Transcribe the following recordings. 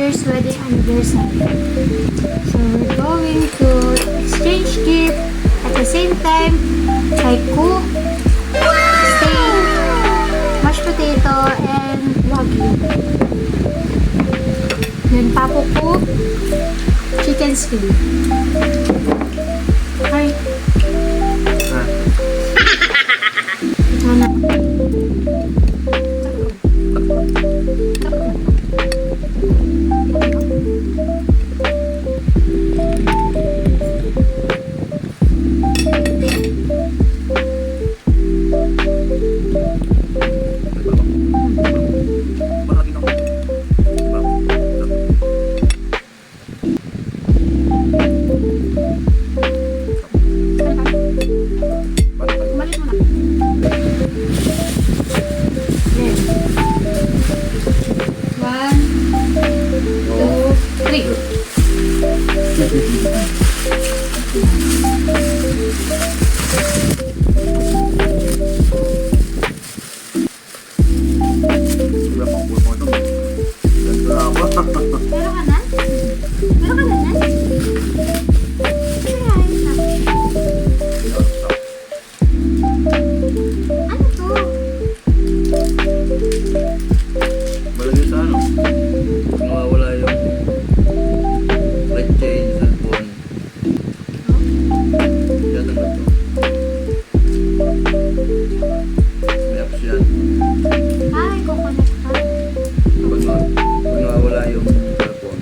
year's wedding anniversary. So we're going to exchange gift at the same time I cook steak, mashed potato, and wagyu. Then Papo cook chicken skin. Hi. Ito na. Balik mo na. Then, 1, 2, 3. Meron ka na? Meron ka na yan? Ano to? Balagay sa ano? Nawawala yung light chain sa phone. Yan ang ito. May apps yan. Ay, coconut ka. Pag nawawala yung phone.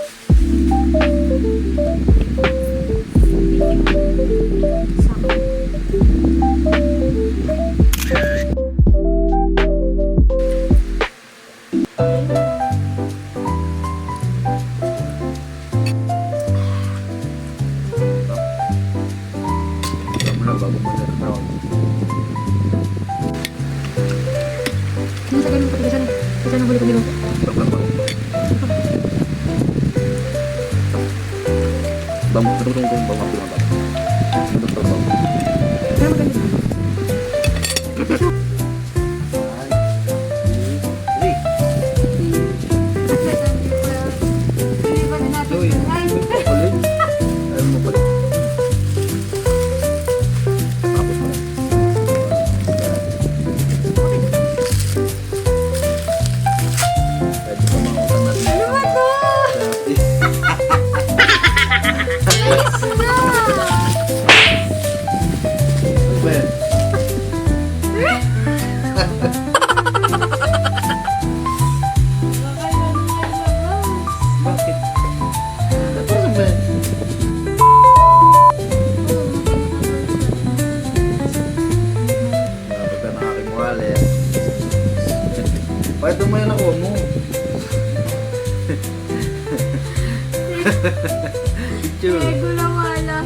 Bago mo na brown. Ano sa ganun patigasan? Kasi nang huli ko nilo. Bang, tutulong ko yung bang ako bang. Ano to bang? Pero maganda. Iniwan na natin. Uy, Ay, ulit. Ayaw mo pala. Tapos mo. Pwede pa mga utang natin. ano ba to? Bilis na! Ben. Bakit? Ano Ben? Dapat ka ng aking wallet. Bakit mo yan ako mo? Picture. Ego na wala.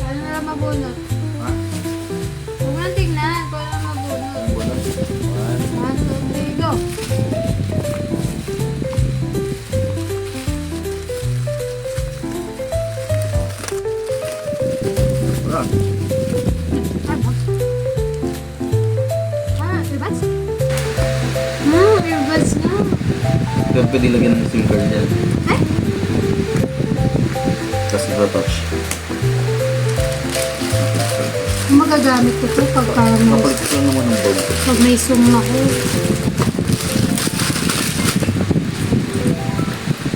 Ano na lang mabunot? Ha? Huwag mo nang tignan kung ano lang mabunot. Ang bulan. 1, 2, 3, go! Wala. Earbuds? Earbuds na. Kaya pwede lagyan ng SIM card niya. Ay! Tapos ito-touch. Magagamit ko to Kapalit ko naman ng bulb. pag may zoom ako.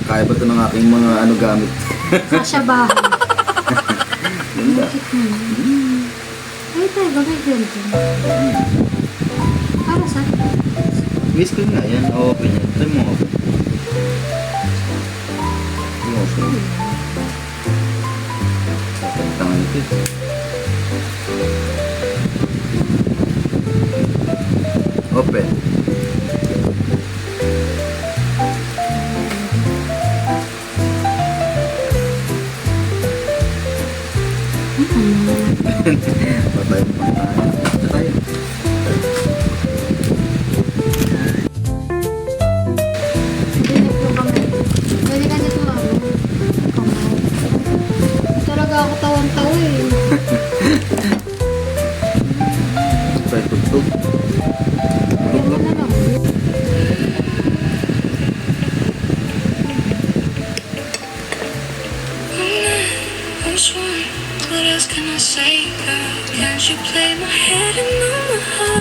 Kaya ba ito ng aking mga ano gamit? Kasya bahay. Ganda. Ay, tayo, bagay ganito. Para sa? Miss ko nga yan. Open yan. Try mo open. Try mo open. Kapag tangan ito. Open. Patay mo tayo.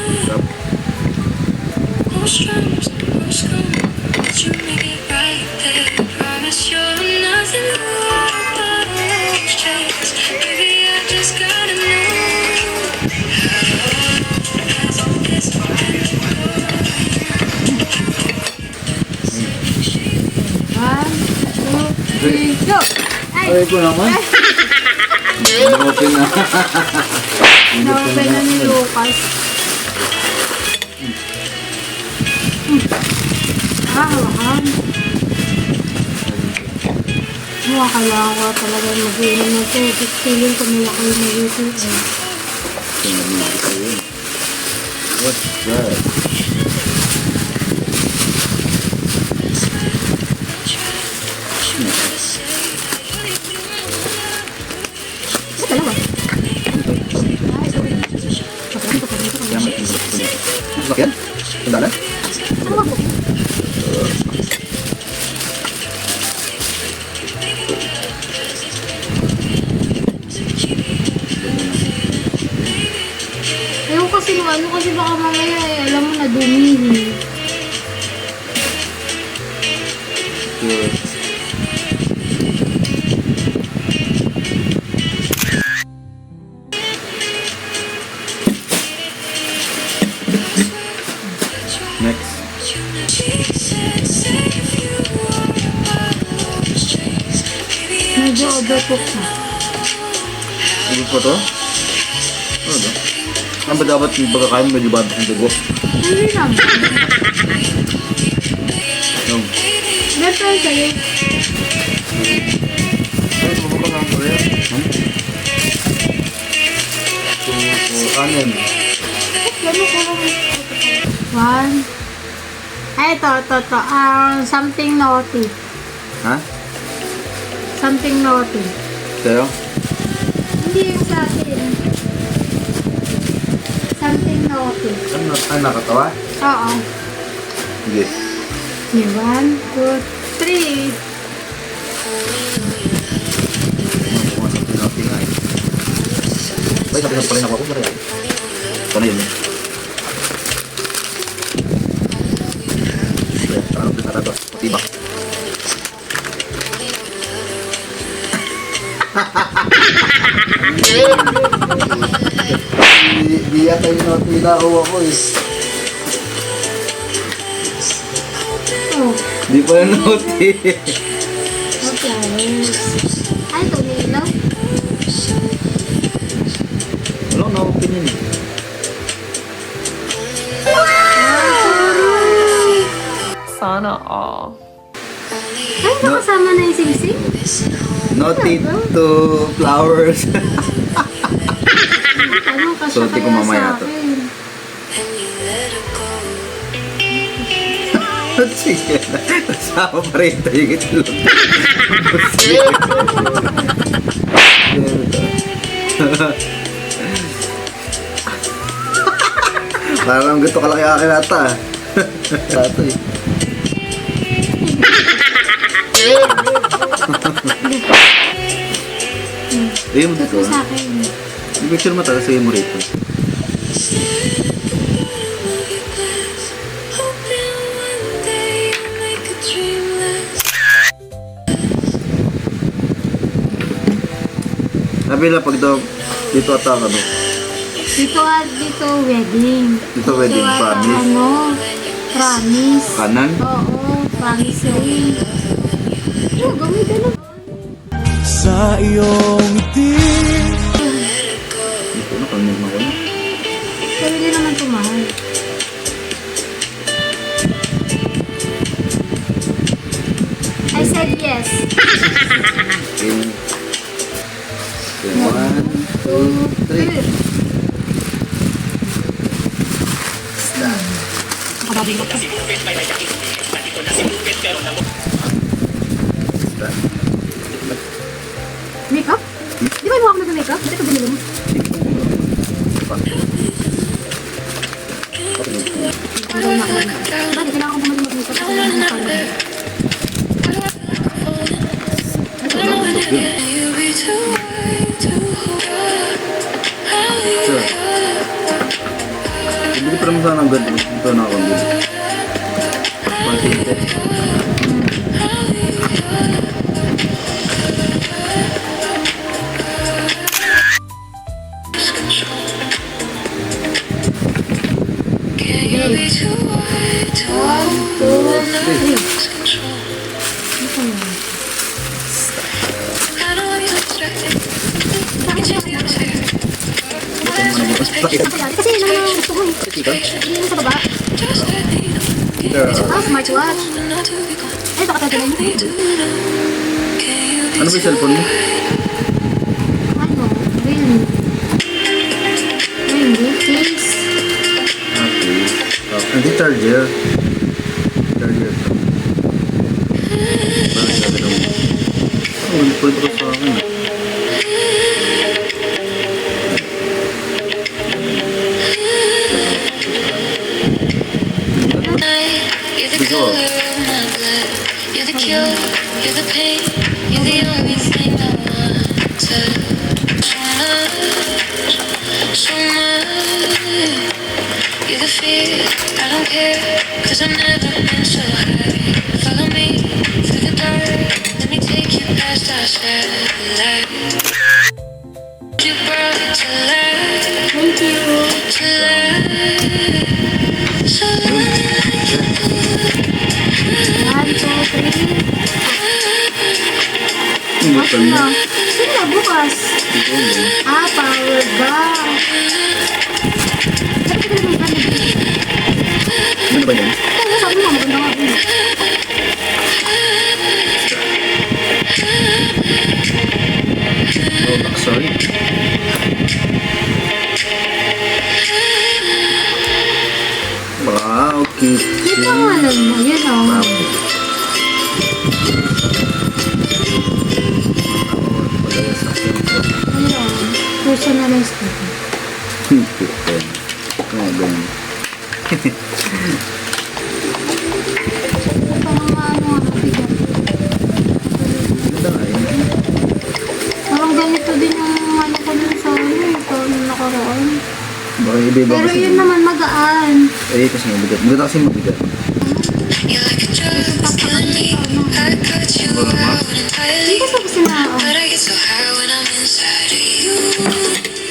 Sarap. One, two, three, go! Ay ko naman. Open na. Na-open na ni Lucas. Hawakan. Kaya ako talaga mag-iinom na ito. Feeling ko nila kayo mag-iinom. What's that? Dalawa. Sasakyan? Sandalan? Dalawa po. Ayaw kasi nung ano kasi baka mamaya alam mo na dumihin. Sure. Next. Medyo overcook na. Ano po to? Ano to? Ano ba dapat yung pagkakain medyo bad ang dugo? Hindi naman. Yung. Better sa'yo. Ay, bubukang ang prayer. Kanin. Gano'n ko lang. One. Ay, ito. Something naughty. Ha? Something naughty. Sa'yo? Hindi yung sa atin. Something naughty. Ano nakatawa? Oo. Sige. Okay, 1, 2, 3. Ano sa pinapin nga eh. Ay, sabi na pala ako. Ito na yun eh. Ano pinata to? Patibak. Di yata yung pinakawa ko eh. Oh, Di pa na nauti. okay. Ay, ito nilaw. Wala na open yun eh. Sana all. Ay, nakasama na yung sing-sing. Naughty to flowers. Ano kasi Suotin ko kaya mamaya sa to. akin? Sige na. Kasama pa rin tayo yung itlog. Parang ganito kalaki akin ata. Tato eh. Ayun mo dito. Ito sa akin. Yung picture mo talaga sa'yo mo rito. Nabila pag daw dito ata ka no? Dito wedding. Dito wedding, ata, promise. Ano? Promise. Kanan? Oo, promise ring. Yo, gawin na. Sa iyong ngiti. Dito na, kanin ako na. Pero hindi naman tumahal. I said yes. Okay. Okay, 1, 2, 3. Nakababing ako. Start. Makeup? Di ba yung ako nag-makeup? Ito binili mo. Ano na ako? Bakit kailangan ko bumalik mag-makeup? Ako lang mag-makeup. Sure. Bibili pa naman sana ng ganito. Ito na ako bibili. Pansinte. Kasi yun ang gusto ko. Hindi mo sa baba. Ah, smartwatch. Ay, baka tatalan mo. Ano ba yung cellphone mo? Ano? Realme. Realme case. Okay. Hindi charger. Charger to. Parang sabi naman. Ano, pwede ko sa akin. You're the color of my blood. You're the cure, you're the pain. You're the only thing I want to. So much. You're the fear, I don't care. Cause I've never been so high. Follow me through the dark. Let me take you past our satellite. You brought it to life. Thank you. To life. So One, two, three. Yung Watch button mo mo. na. Sino na bukas? Ito mo. Ah, power bank. Ba't ka naman ba nag- Ano ba yan? Oo, sabi mo, maganda nga. Oh, sorry. Wow, cute. Yung pangalan mo, yun o. Wow. Ayun o. Personalized ko. Oh, ganun. Parang ano, mabigat. Ganda nga yun. Parang ganito din yung ano ko dun sa ano, ito yung nakaraan. Baka iba-iba Pero kasi. yun naman magaan. Eh, kasi mabigat. Mabigat kasi mabigat. you're like a drug, killing me. I cut you out entirely. Hindi ko kasi na, But I get so high when I'm inside of you.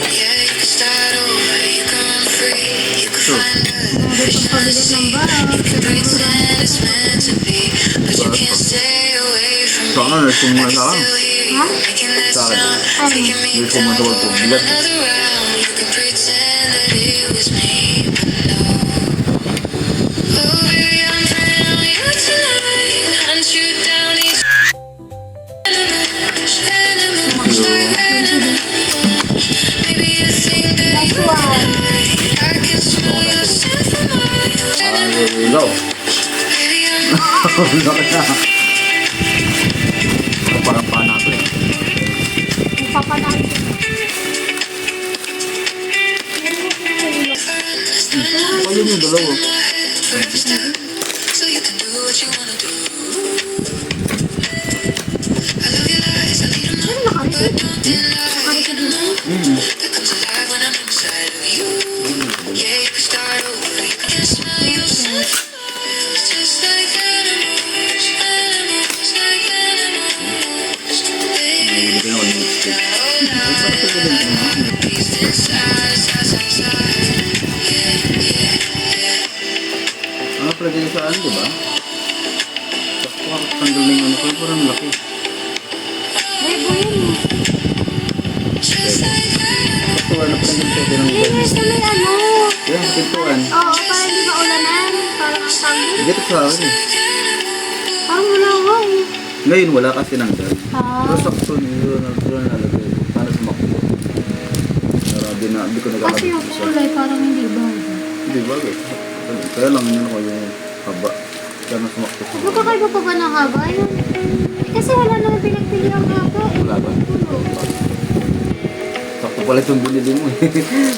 Yeah, you can start over, you can run free, you can find dito love. pang pabigat ng bag. Pretend it's meant to be, but you can't stay away from So, ano, nursing mo na sa akin? still here. Ha? Making that Sa akin. sound, taking me Hindi ko down matawag po. Bigat. another round. You can pretend that it was me, but no. Oh, baby, I'm praying on you tonight. Hunt you down these animals, animals like animals. Maybe you think that Next you're one. right. I can smell your scent from miles. Ah, here we go. Baby, I'm Laki na. Parang paa natin eh. Magpapanalo ko. Oh, yun yung dalawa. first step, so you can do what you wanna do. I love your lies, I lead 'em Ano up, but nakaresit? don't deny. Nakaresit dito? That comes alive when I'm inside of you. Yeah, you can start over, you can smell your scent. It's just like animals, animals, like animals. Baby, Hindi ko naman yung stick. peace inside, inside, inside. Ano pala din sa ano, diba? Sakto ako tanggal na yung ano ko, parang laki. Rebo yun eh. Just like animals. Sakto ano pa rin yung pwede ng Hindi, ganyan. sa may ano. Yan, pintuan. Oo, para hindi maulanan. Parang ang tanggal. Dito sa akin eh. Parang wala ko eh. Ngayon wala kasi nanggal. Ah. Pero sakto nyo nalagay. Paano sumakto? Pero di ko Kasi nagkakabit yung isa. kulay parang hindi ba? Hindi bagay. Kaya lang yun ako yung haba. Kaya na sumakto siya. Magkakaiba pa ba ng haba yun? Eh, kasi wala naman pinagpili ang haba. Wala ba? Tulo. Sakto pala itong binili mo eh.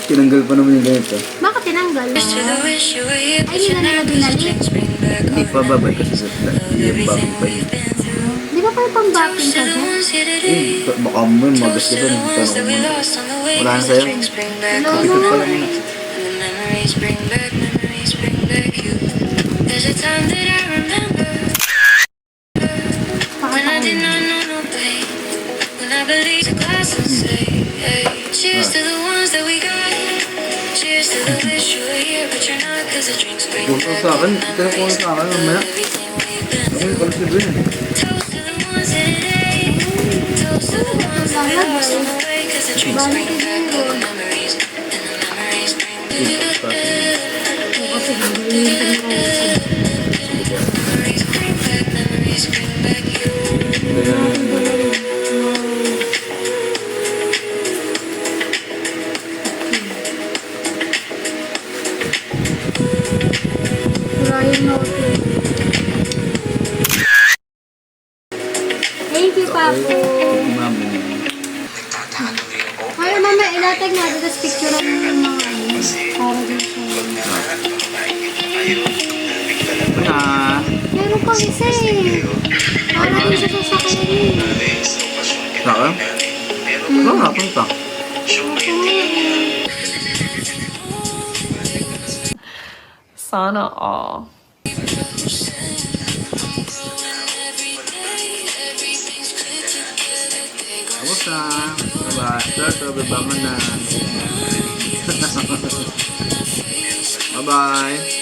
Tinanggal pa naman yung ganito. Bakit tinanggal? To the wish you were here, Ay, but hindi you're na nila not. binalik. Bring back Hindi pa babay kasi sa yung bagay pa yun. Di ba kayo pang bapping ka the dyan? ones here today. Baka mo yun, magas ka To dun. the ones that we Tanong mo. lost on the way. Wala na Cause the sa'yo? drinks bring back Wala all Kapitod pa the lang yun. memories. And the memories bring back you. There's a time that I remember when I did not know no pain. When I believed the glass and say, hey, cheers to the ones that we got. Cheers to the wish you were here, but you're not, 'cause the drinks bring Kung back sa akin, all ito kung memories sa akin, mamaya. of everything we've been Ako yung kalas libre yun. Toast to the ones that it ain't. Toast to the ones that we lost on the way, 'cause the drinks bring back all the memories, and the memories bring back Kasi gagawin yung memories bring back you. Ryan Note. Thank you, Papo. Mami. Kaya mama, ilatag natin tas picture ng mga ano, para din sa... Na. Meron pang isa eh. Para din sa sasakyan eh. Sa akin? Wala nga, punta. Sana all. Tapos na. Bye-bye. Ito, babangan na. Bye-bye.